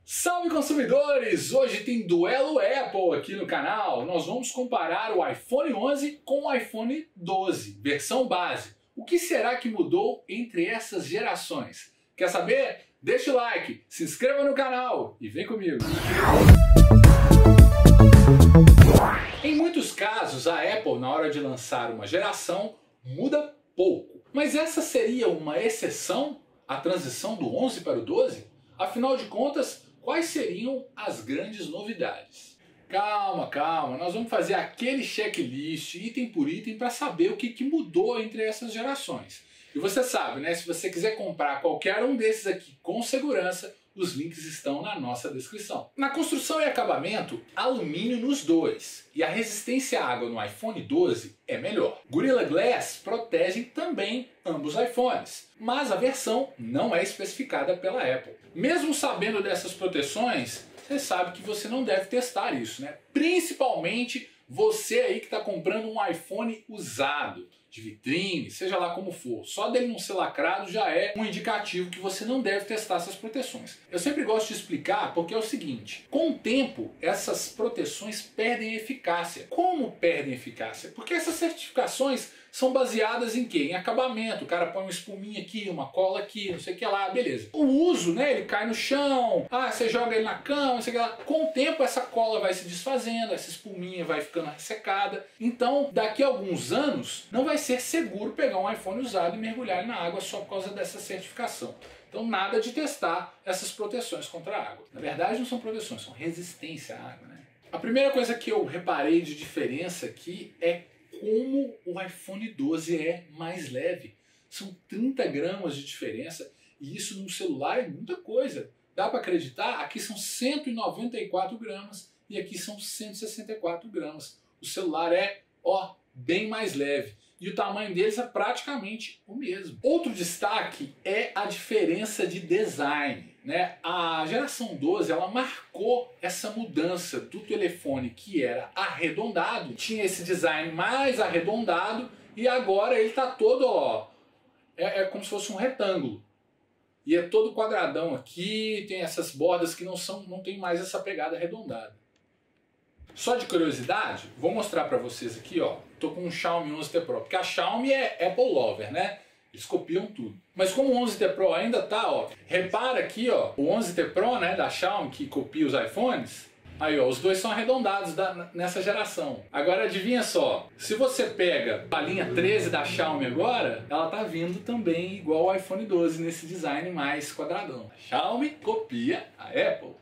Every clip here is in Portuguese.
Salve consumidores! Hoje tem Duelo Apple aqui no canal. Nós vamos comparar o iPhone 11 com o iPhone 12, versão base. O que será que mudou entre essas gerações? Quer saber? Deixa o like, se inscreva no canal e vem comigo! Em muitos casos, a Apple, na hora de lançar uma geração, muda pouco. Mas essa seria uma exceção? A transição do 11 para o 12? Afinal de contas, quais seriam as grandes novidades? Calma, nós vamos fazer aquele checklist, item por item, para saber o que mudou entre essas gerações. E você sabe, né? Se você quiser comprar qualquer um desses aqui com segurança, os links estão na nossa descrição. Na construção e acabamento, alumínio nos dois. E a resistência à água no iPhone 12 é melhor. Gorilla Glass protege também ambos iPhones, mas a versão não é especificada pela Apple. Mesmo sabendo dessas proteções, você sabe que você não deve testar isso, né? Principalmente você aí que está comprando um iPhone usado, de vitrine, seja lá como for. Só dele não ser lacrado já é um indicativo que você não deve testar essas proteções. Eu sempre gosto de explicar porque é o seguinte: com o tempo essas proteções perdem eficácia. Como perdem eficácia? Porque essas certificações são baseadas em quê? Em acabamento. O cara põe uma espuminha aqui, uma cola aqui, não sei o que lá, beleza. O uso, né? Ele cai no chão, você joga ele na cama, não sei o que lá. Com o tempo essa cola vai se desfazendo, essa espuminha vai ficando ressecada. Então, daqui a alguns anos, não vai ser seguro pegar um iPhone usado e mergulhar ele na água só por causa dessa certificação. Então, nada de testar essas proteções contra a água. Na verdade, não são proteções, são resistência à água, né? A primeira coisa que eu reparei de diferença aqui é como o iPhone 12 é mais leve. São 30 gramas de diferença e isso num celular é muita coisa. Dá para acreditar? Aqui são 194 gramas e aqui são 164 gramas. O celular é, bem mais leve. E o tamanho deles é praticamente o mesmo. Outro destaque é a diferença de design, né? A geração 12 ela marcou essa mudança do telefone que era arredondado, tinha esse design mais arredondado e agora ele está todo, é como se fosse um retângulo. E é todo quadradão aqui, tem essas bordas que não tem mais essa pegada arredondada. Só de curiosidade, vou mostrar para vocês aqui, tô com um Xiaomi 11T Pro, porque a Xiaomi é Apple Lover, né? Eles copiam tudo. Mas como o 11T Pro ainda tá, repara aqui, o 11T Pro, né, da Xiaomi, que copia os iPhones, aí, os dois são arredondados nessa geração. Agora adivinha só, se você pega a linha 13 da Xiaomi agora, ela tá vindo também igual ao iPhone 12, nesse design mais quadradão. A Xiaomi copia a Apple.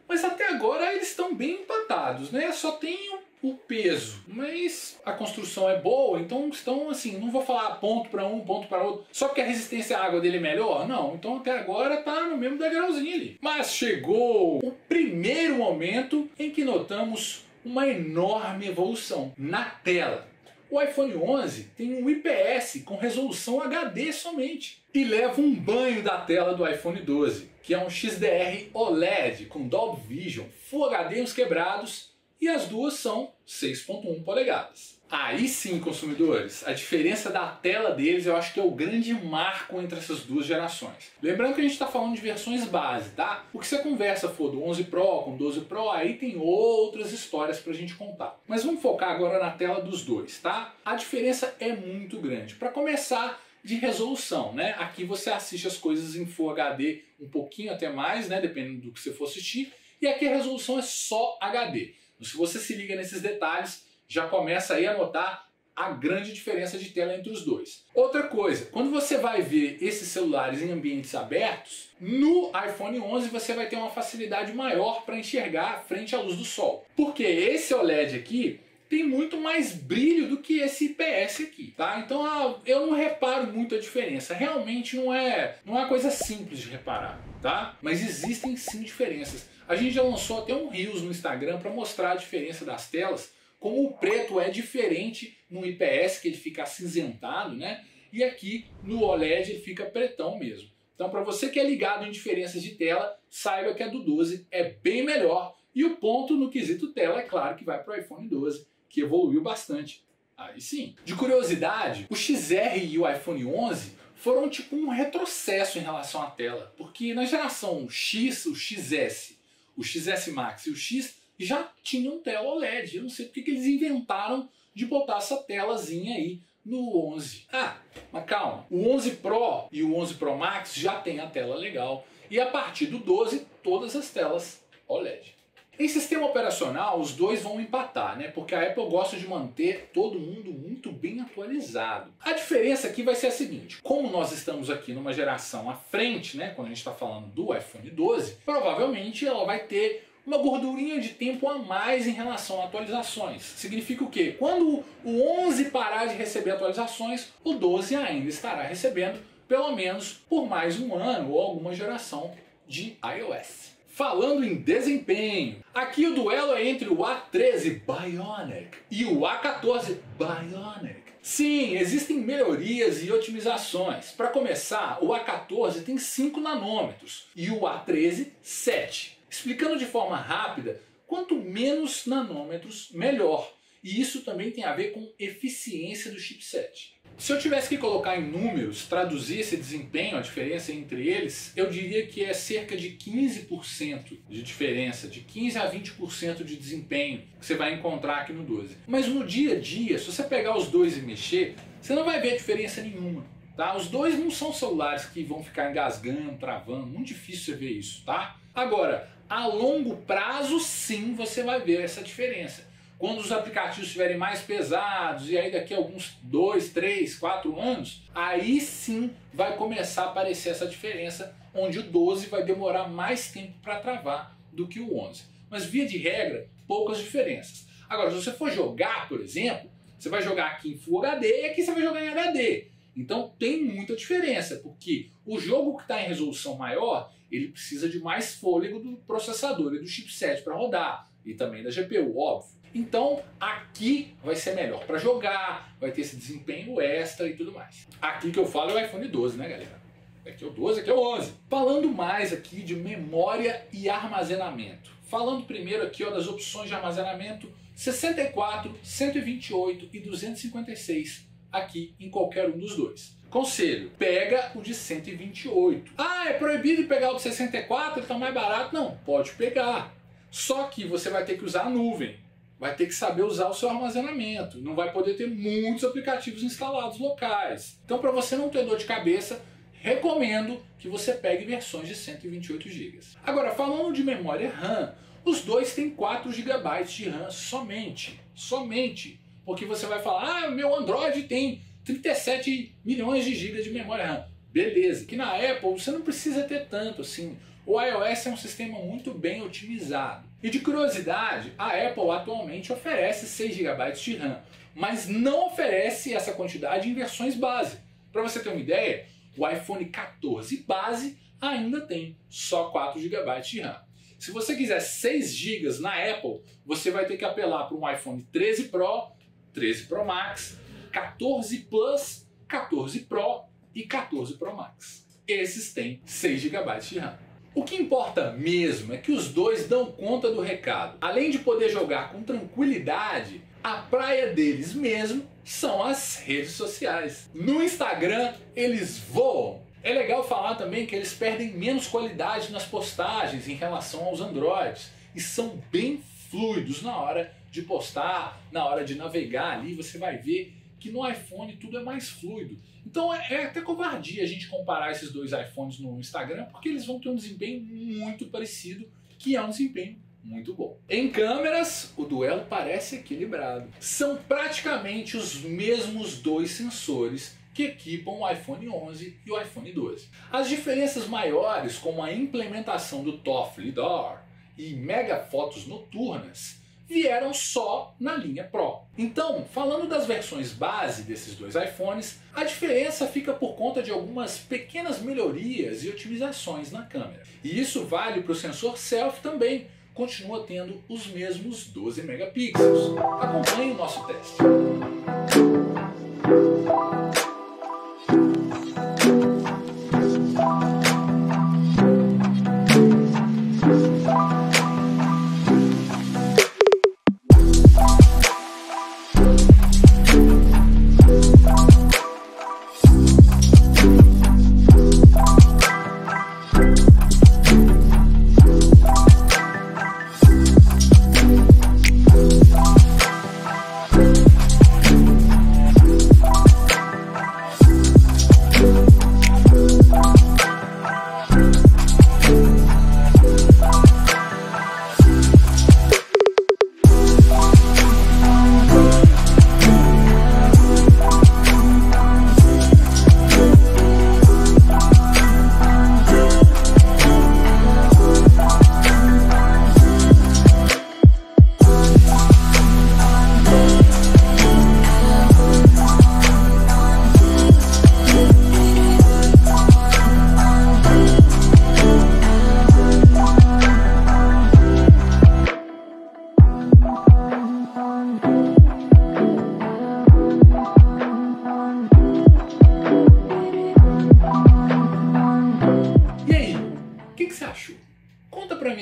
Mas até agora eles estão bem empatados, né? Só tem o peso, mas a construção é boa, então estão assim, não vou falar ponto para um, ponto para outro, só porque a resistência à água dele é melhor? Não, então até agora tá no mesmo degrauzinho ali. Mas chegou o primeiro momento em que notamos uma enorme evolução na tela. O iPhone 11 tem um IPS com resolução HD somente e leva um banho da tela do iPhone 12, que é um XDR OLED com Dolby Vision, Full HD uns quebrados, e as duas são 6.1 polegadas. Aí sim, consumidores, a diferença da tela deles eu acho que é o grande marco entre essas duas gerações. Lembrando que a gente está falando de versões base, tá? O que se a conversa for do 11 Pro com 12 Pro, aí tem outras histórias pra gente contar. Mas vamos focar agora na tela dos dois, tá? A diferença é muito grande. Para começar, de resolução, né? Aqui você assiste as coisas em Full HD um pouquinho até mais, né? Dependendo do que você for assistir. E aqui a resolução é só HD. Então, se você se liga nesses detalhes, já começa aí a notar a grande diferença de tela entre os dois. Outra coisa, quando você vai ver esses celulares em ambientes abertos, no iPhone 11 você vai ter uma facilidade maior para enxergar frente à luz do sol. Porque esse OLED aqui tem muito mais brilho do que esse IPS aqui, tá? Então eu não reparo muito a diferença. Realmente não é uma coisa simples de reparar, tá? Mas existem sim diferenças. A gente já lançou até um Reels no Instagram para mostrar a diferença das telas, como o preto é diferente no IPS, que ele fica acinzentado, né? E aqui no OLED ele fica pretão mesmo. Então, para você que é ligado em diferenças de tela, saiba que a do 12 é bem melhor. E o ponto no quesito tela, é claro que vai para o iPhone 12, que evoluiu bastante. Aí sim. De curiosidade, o XR e o iPhone 11 foram tipo um retrocesso em relação à tela, porque na geração X, o XS, o XS Max e o X já tinham tela OLED. Eu não sei porque que eles inventaram de botar essa telazinha aí no 11. Ah, mas calma, o 11 Pro e o 11 Pro Max já tem a tela legal, e a partir do 12 todas as telas OLED. Em sistema operacional, os dois vão empatar, né? Porque a Apple gosta de manter todo mundo muito bem atualizado. A diferença aqui vai ser a seguinte: como nós estamos aqui numa geração à frente, né? Quando a gente está falando do iPhone 12, provavelmente ela vai ter uma gordurinha de tempo a mais em relação a atualizações. Significa o quê? Quando o 11 parar de receber atualizações, o 12 ainda estará recebendo, pelo menos por mais um ano ou alguma geração de iOS. Falando em desempenho, aqui o duelo é entre o A13 Bionic e o A14 Bionic. Sim, existem melhorias e otimizações. Para começar, o A14 tem 5 nanômetros e o A13 7. Explicando de forma rápida, quanto menos nanômetros, melhor. E isso também tem a ver com eficiência do chipset. Se eu tivesse que colocar em números, traduzir esse desempenho, a diferença entre eles, eu diria que é cerca de 15% de diferença, de 15 a 20% de desempenho que você vai encontrar aqui no 12. Mas no dia a dia, se você pegar os dois e mexer, você não vai ver diferença nenhuma. Tá? Os dois não são celulares que vão ficar engasgando, travando, muito difícil você ver isso. Tá? Agora, a longo prazo, sim, você vai ver essa diferença. Quando os aplicativos estiverem mais pesados e aí daqui a alguns 2, 3, 4 anos, aí sim vai começar a aparecer essa diferença, onde o 12 vai demorar mais tempo para travar do que o 11. Mas via de regra, poucas diferenças. Agora, se você for jogar, por exemplo, você vai jogar aqui em Full HD e aqui você vai jogar em HD. Então tem muita diferença, porque o jogo que está em resolução maior, ele precisa de mais fôlego do processador e do chipset para rodar, e também da GPU, óbvio. Então aqui vai ser melhor para jogar, vai ter esse desempenho extra e tudo mais. Aqui que eu falo é o iPhone 12, né, galera? Aqui é o 12, aqui é o 11. Falando mais aqui de memória e armazenamento. Falando primeiro aqui, ó, das opções de armazenamento 64, 128 e 256 aqui em qualquer um dos dois. Conselho, pega o de 128. Ah, é proibido pegar o de 64, ele tá mais barato? Não, pode pegar. Só que você vai ter que usar a nuvem. Vai ter que saber usar o seu armazenamento. Não vai poder ter muitos aplicativos instalados locais. Então, para você não ter dor de cabeça, recomendo que você pegue versões de 128 GB. Agora, falando de memória RAM, os dois têm 4 GB de RAM somente. Somente. Porque você vai falar, ah, meu Android tem 37 milhões de GB de memória RAM. Beleza. Que na Apple você não precisa ter tanto assim. O iOS é um sistema muito bem otimizado. E de curiosidade, a Apple atualmente oferece 6 GB de RAM, mas não oferece essa quantidade em versões base. Para você ter uma ideia, o iPhone 14 base ainda tem só 4 GB de RAM. Se você quiser 6 GB na Apple, você vai ter que apelar para um iPhone 13 Pro, 13 Pro Max, 14 Plus, 14 Pro e 14 Pro Max. Esses têm 6 GB de RAM. O que importa mesmo é que os dois dão conta do recado. Além de poder jogar com tranquilidade, a praia deles mesmo são as redes sociais. No Instagram, eles voam. É legal falar também que eles perdem menos qualidade nas postagens em relação aos Androids e são bem fluidos na hora de postar, na hora de navegar ali, você vai ver que no iPhone tudo é mais fluido. Então é até covardia a gente comparar esses dois iPhones no Instagram, porque eles vão ter um desempenho muito parecido, que é um desempenho muito bom. Em câmeras, o duelo parece equilibrado. São praticamente os mesmos dois sensores que equipam o iPhone 11 e o iPhone 12. As diferenças maiores, como a implementação do ToF LiDAR e megafotos noturnas, vieram só na linha Pro. Então, falando das versões base desses dois iPhones, a diferença fica por conta de algumas pequenas melhorias e otimizações na câmera. E isso vale para o sensor selfie também, continua tendo os mesmos 12 megapixels. Acompanhe o nosso teste.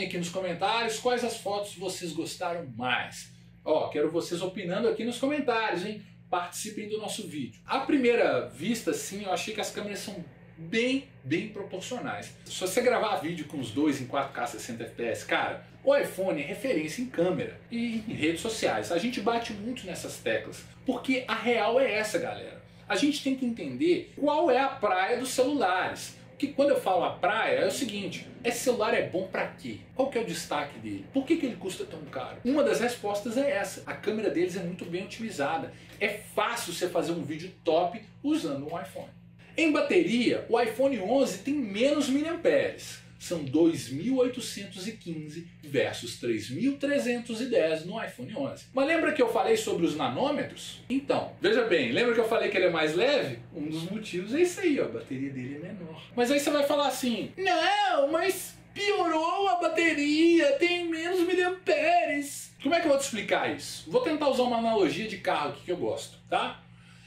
sabem aqui nos comentários quais as fotos vocês gostaram mais. Ó, quero vocês opinando aqui nos comentários, hein? Participem do nosso vídeo. À primeira vista, sim, eu achei que as câmeras são bem proporcionais. Se você gravar vídeo com os dois em 4K 60 fps, cara, o iPhone é referência em câmera e em redes sociais. A gente bate muito nessas teclas, porque a real é essa, galera. A gente tem que entender qual é a praia dos celulares. Porque quando eu falo a praia, é o seguinte: esse celular é bom pra quê? Qual que é o destaque dele? Por que ele custa tão caro? Uma das respostas é essa: a câmera deles é muito bem otimizada. É fácil você fazer um vídeo top usando um iPhone. Em bateria, o iPhone 11 tem menos miliamperes. São 2.815 versus 3.310 no iPhone 11. Mas lembra que eu falei sobre os nanômetros? Então, veja bem, lembra que eu falei que ele é mais leve? Um dos motivos é isso aí, ó, a bateria dele é menor. Mas aí você vai falar assim: não, mas piorou a bateria, tem menos miliamperes. Como é que eu vou te explicar isso? Vou tentar usar uma analogia de carro aqui que eu gosto, tá?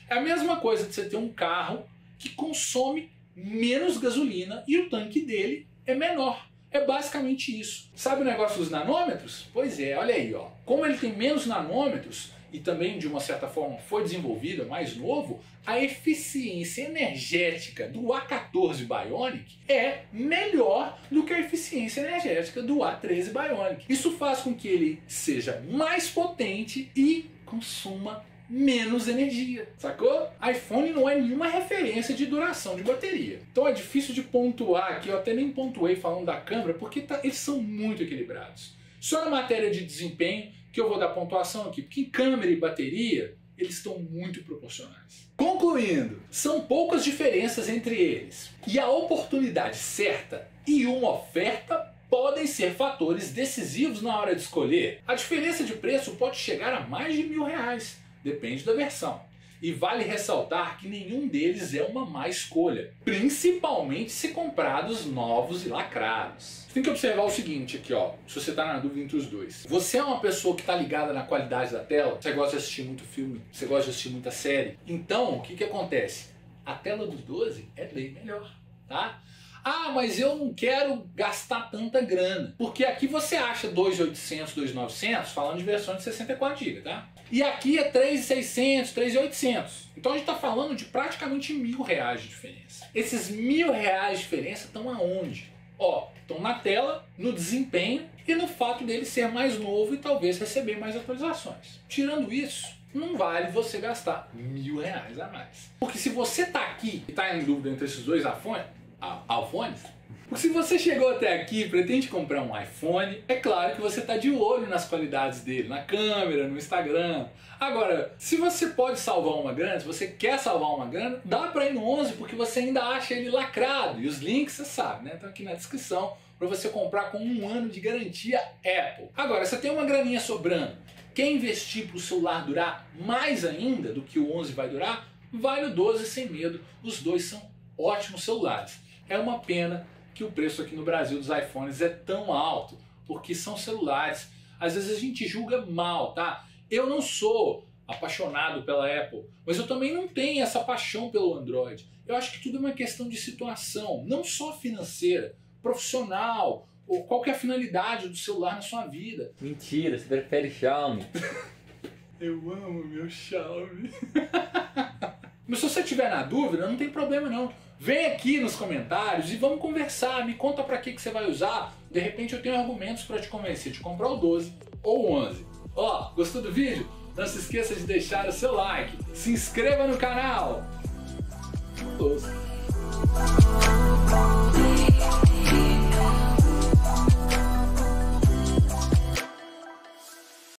É a mesma coisa de você ter um carro que consome menos gasolina e o tanque dele é menor. É basicamente isso. Sabe o negócio dos nanômetros? Pois é, olha aí, ó. Como ele tem menos nanômetros e também de uma certa forma foi desenvolvido, mais novo, a eficiência energética do A14 Bionic é melhor do que a eficiência energética do A13 Bionic. Isso faz com que ele seja mais potente e consuma menos energia, sacou? iPhone não é nenhuma referência de duração de bateria. Então é difícil de pontuar aqui, eu até nem pontuei falando da câmera, porque eles são muito equilibrados. Só na matéria de desempenho que eu vou dar pontuação aqui, porque em câmera e bateria eles estão muito proporcionais. Concluindo, são poucas diferenças entre eles, e a oportunidade certa e uma oferta podem ser fatores decisivos na hora de escolher. A diferença de preço pode chegar a mais de R$1.000. Depende da versão. E vale ressaltar que nenhum deles é uma má escolha, principalmente se comprados novos e lacrados. Você tem que observar o seguinte aqui, ó, se você está na dúvida entre os dois. Você é uma pessoa que está ligada na qualidade da tela, você gosta de assistir muito filme, você gosta de assistir muita série. Então, o que acontece? A tela dos 12 é bem melhor, tá? Ah, mas eu não quero gastar tanta grana. Porque aqui você acha 2.800, 2.900, falando de versões de 64 GB, tá? E aqui é 3.600, 3.800. Então a gente está falando de praticamente R$1.000 de diferença. Esses R$1.000 de diferença estão aonde? Ó, estão na tela, no desempenho e no fato dele ser mais novo e talvez receber mais atualizações. Tirando isso, não vale você gastar R$1.000 a mais. Porque se você tá aqui e tá em dúvida entre esses dois iPhones, porque se você chegou até aqui e pretende comprar um iPhone, é claro que você está de olho nas qualidades dele, na câmera, no Instagram. Agora, se você pode salvar uma grana, se você quer salvar uma grana, dá para ir no 11 porque você ainda acha ele lacrado. E os links, você sabe, né? Estão aqui na descrição para você comprar com 1 ano de garantia Apple. Agora, você tem uma graninha sobrando, quer investir para o celular durar mais ainda do que o 11 vai durar? Vai no 12 sem medo, os dois são ótimos celulares. É uma pena que o preço aqui no Brasil dos iPhones é tão alto, porque são celulares. Às vezes a gente julga mal, tá? Eu não sou apaixonado pela Apple, mas eu também não tenho essa paixão pelo Android. Eu acho que tudo é uma questão de situação, não só financeira, profissional, ou qual que é a finalidade do celular na sua vida. Mentira, você prefere Xiaomi. Eu amo meu Xiaomi. Mas se você tiver na dúvida, não tem problema não. Vem aqui nos comentários e vamos conversar, me conta pra que você vai usar. De repente eu tenho argumentos para te convencer de comprar o 12 ou o 11. Ó, gostou do vídeo? Não se esqueça de deixar o seu like, se inscreva no canal. 12.